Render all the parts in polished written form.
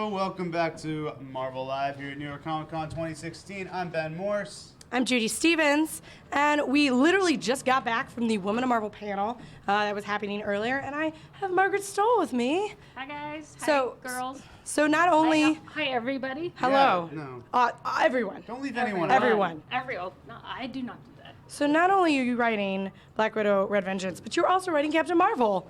Hello, welcome back to Marvel Live here at New York Comic Con 2016. I'm Ben Morse. I'm Judy Stevens, and we literally just got back from the Women of Marvel panel that was happening earlier, and I have Margaret Stohl with me. Hi guys. So, Hi girls. So not only... Hi everybody. Hello. Yeah, no. Everyone. Don't leave anyone out. Everyone. Everyone. No, I do not do that. So not only are you writing Black Widow, Red Vengeance, but you're also writing Captain Marvel.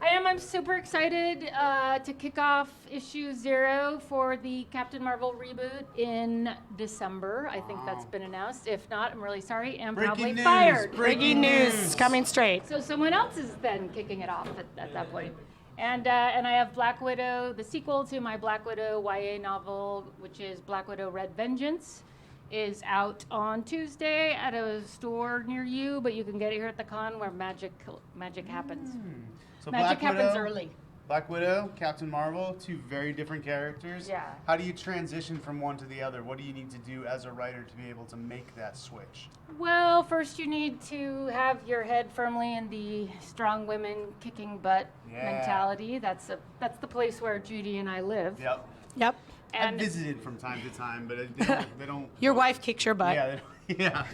I am. I'm super excited to kick off issue 0 for the Captain Marvel reboot in December. I think that's been announced. If not, I'm really sorry. I'm probably news. fired. Breaking news coming straight. So someone else is then kicking it off at that point. And I have Black Widow, the sequel to my Black Widow YA novel, which is Black Widow Red Vengeance, is out on Tuesday at a store near you, but you can get it here at the con where magic happens. So Magic Black happens Widow, early. Black Widow, Captain Marvel, two very different characters. Yeah. How do you transition from one to the other? What do you need to do as a writer to be able to make that switch? Well, first you need to have your head firmly in the strong women kicking butt mentality. That's the place where Judy and I live. Yep. I've visited from time to time, but they don't. Your wife kicks your butt. Yeah, yeah.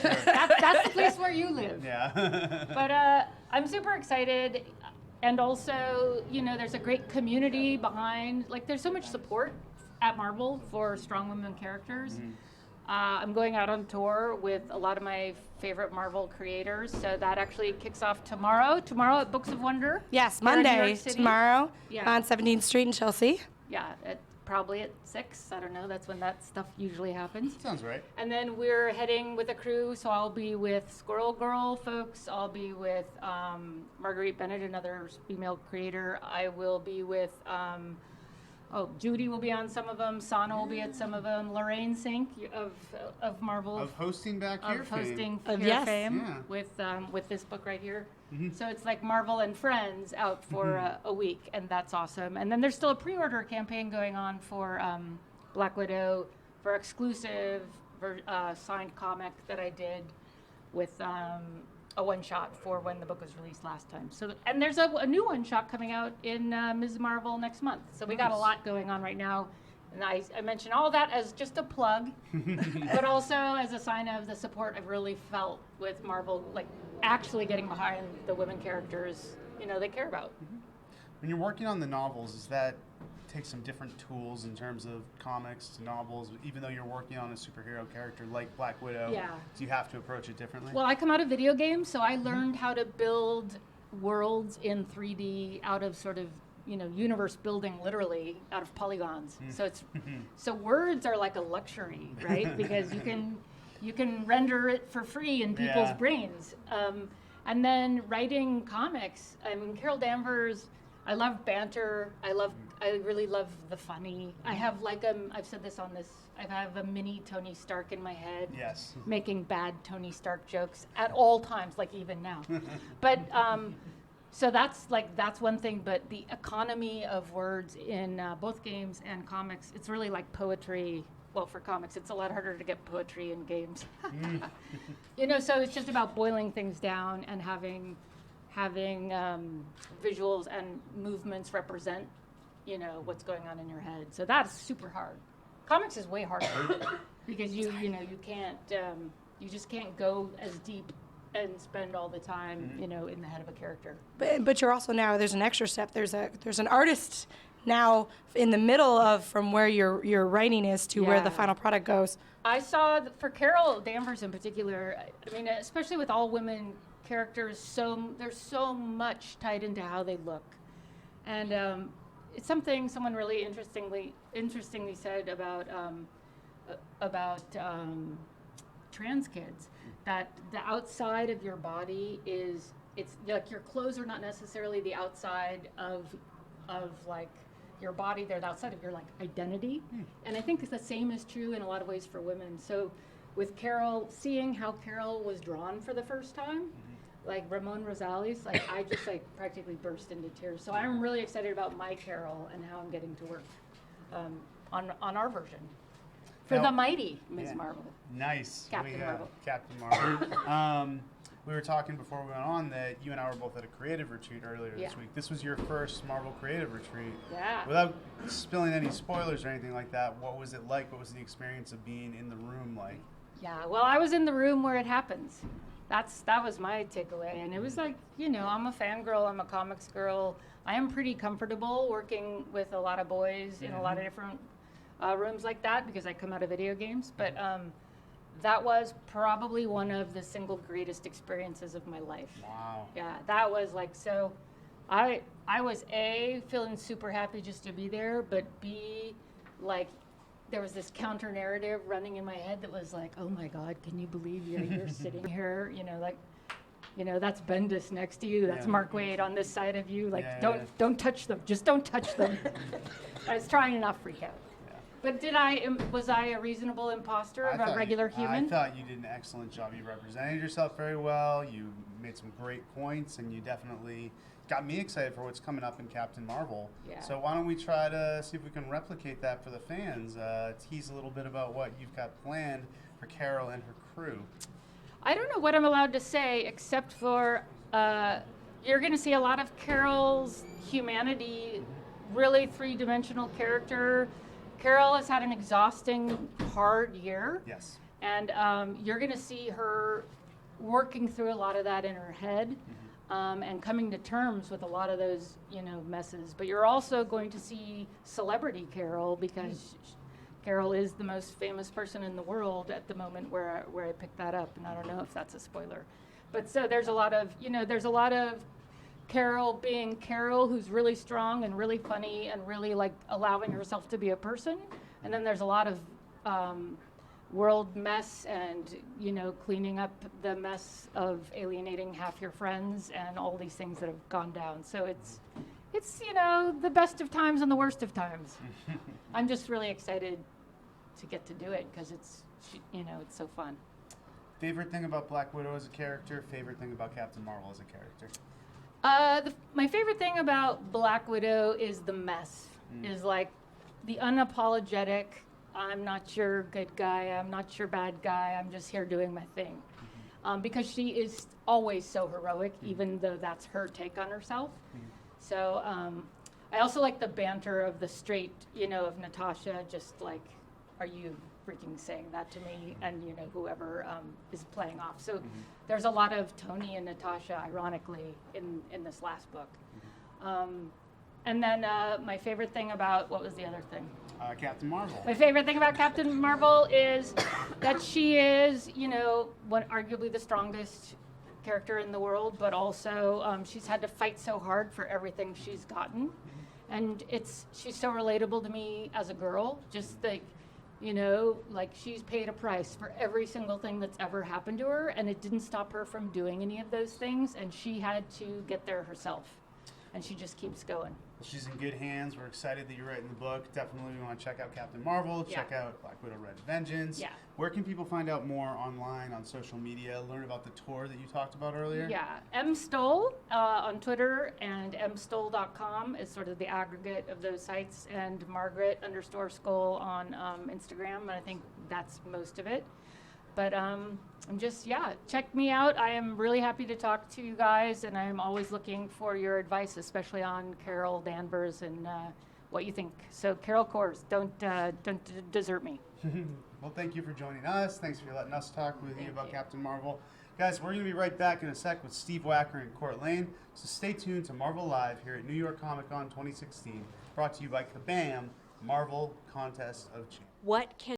Sure. That's the place where you live. Yeah. But I'm super excited. And also, you know, there's a great community behind, like there's so much support at Marvel for strong women characters. Mm-hmm. I'm going out on tour with a lot of my favorite Marvel creators. So that actually kicks off tomorrow at Books of Wonder. Yes, here in New Monday, York City. tomorrow Yeah. on 17th Street in Chelsea. Yeah, probably at 6. I don't know. That's when that stuff usually happens. Sounds right. And then we're heading with a crew, so I'll be with Squirrel Girl folks. I'll be with Marguerite Bennett, another female creator. I will be with, Judy will be on some of them. Sana will be at some of them. Lorraine Sink of Marvel. Of hosting back here. Of hosting Of here yes. fame Yeah. with this book right here. So it's like Marvel and Friends out for a week, and that's awesome. And then there's still a pre-order campaign going on for Black Widow for exclusive signed comic that I did with a one-shot for when the book was released last time. So and there's a new one-shot coming out in Ms. Marvel next month. So we got a lot going on right now. And I mention all that as just a plug, but also as a sign of the support I've really felt with Marvel, like actually getting behind the women characters, you know, they care about. When you're working on the novels, does that take some different tools in terms of comics to novels? Even though you're working on a superhero character like Black Widow, do you have to approach it differently? Well, I come out of video games, so I learned how to build worlds in 3D out of sort of, you know, universe building literally out of polygons. So it's so words are like a luxury, right? Because you can render it for free in people's brains. And then writing comics, I mean, Carol Danvers, I love banter. I really love the funny. I have like I've said this on this. I have a mini Tony Stark in my head. Yes. Making bad Tony Stark jokes at all times, like even now. But so that's one thing. But the economy of words in both games and comics, it's really like poetry. Well, for comics, it's a lot harder to get poetry in games. You know, so it's just about boiling things down and having visuals and movements represent, you know, what's going on in your head. So that's super hard. Comics is way harder because you just can't go as deep and spend all the time, you know, in the head of a character. But you're also now, there's an extra step. There's an artist now in the middle of from where your writing is to where the final product goes. I saw for Carol Danvers in particular, I mean, especially with all women characters, there's so much tied into how they look. And it's something someone really interestingly said about trans kids, that the outside of your body it's like your clothes are not necessarily the outside of like your body, they're the outside of your like identity. And I think the same is true in a lot of ways for women. So with Carol, seeing how Carol was drawn for the first time, like Ramon Rosales, like I just like practically burst into tears. So I'm really excited about my Carol and how I'm getting to work on our version for the mighty Ms. Marvel. Nice. Captain Marvel. Captain Marvel. we were talking before we went on that you and I were both at a creative retreat earlier this week. This was your first Marvel creative retreat. Yeah. Without spilling any spoilers or anything like that, what was it like? What was the experience of being in the room like? Yeah, well, I was in the room where it happens. That was my takeaway. And it was like, you know, I'm a fangirl, I'm a comics girl. I am pretty comfortable working with a lot of boys in a lot of different rooms like that because I come out of video games. But that was probably one of the single greatest experiences of my life. Wow. Yeah, that was like, so I was A, feeling super happy just to be there, but B, like, there was this counter narrative running in my head that was like, oh my God, can you believe you're sitting here? You know, like, you know, that's Bendis next to you. That's Mark Waid on this side of you. Like, don't touch them. Just don't touch them. I was trying to not freak out. But was I a reasonable imposter of a regular human? I thought you did an excellent job. You represented yourself very well. You made some great points, and you definitely got me excited for what's coming up in Captain Marvel. Yeah. So why don't we try to see if we can replicate that for the fans? Tease a little bit about what you've got planned for Carol and her crew. I don't know what I'm allowed to say except for you're going to see a lot of Carol's humanity, really three-dimensional character. Carol has had an exhausting, hard year. Yes. And you're going to see her working through a lot of that in her head. And coming to terms with a lot of those, you know, messes. But you're also going to see celebrity Carol because Carol is the most famous person in the world at the moment where I picked that up, and I don't know if that's a spoiler. But so there's a lot of Carol being Carol, who's really strong and really funny and really like allowing herself to be a person. And then there's a lot of world mess and, you know, cleaning up the mess of alienating half your friends and all these things that have gone down. So it's you know, the best of times and the worst of times. I'm just really excited to get to do it because it's, you know, it's so fun. Favorite thing about Black Widow as a character? Favorite thing about Captain Marvel as a character? My favorite thing about Black Widow is the mess. Is like the unapologetic, I'm not your good guy, I'm not your bad guy, I'm just here doing my thing. Because she is always so heroic, even though that's her take on herself. So I also like the banter of the straight, you know, of Natasha, just like, are you freaking saying that to me? And, you know, whoever is playing off. So there's a lot of Tony and Natasha, ironically, in this last book. And then my favorite thing about, what was the other thing? Captain Marvel. My favorite thing about Captain Marvel is that she is, you know, arguably the strongest character in the world, but also she's had to fight so hard for everything she's gotten. And she's so relatable to me as a girl, just like, you know, like she's paid a price for every single thing that's ever happened to her, and it didn't stop her from doing any of those things, and she had to get there herself. And she just keeps going. She's in good hands. We're excited that you're writing the book. Definitely want to check out Captain Marvel, check out Black Widow Red Vengeance. Yeah. Where can people find out more online, on social media, learn about the tour that you talked about earlier? Yeah, M. Stohl on Twitter, and mstohl.com is sort of the aggregate of those sites, and Margaret_Stohl on Instagram, and I think that's most of it. But I'm just, check me out. I am really happy to talk to you guys, and I'm always looking for your advice, especially on Carol Danvers and what you think. So Carol Kors, don't desert me. Well, thank you for joining us. Thanks for letting us talk with you about Captain Marvel. Guys, we're going to be right back in a sec with Steve Wacker and Court Lane. So stay tuned to Marvel Live here at New York Comic Con 2016, brought to you by Kabam, Marvel Contest of Champions. What can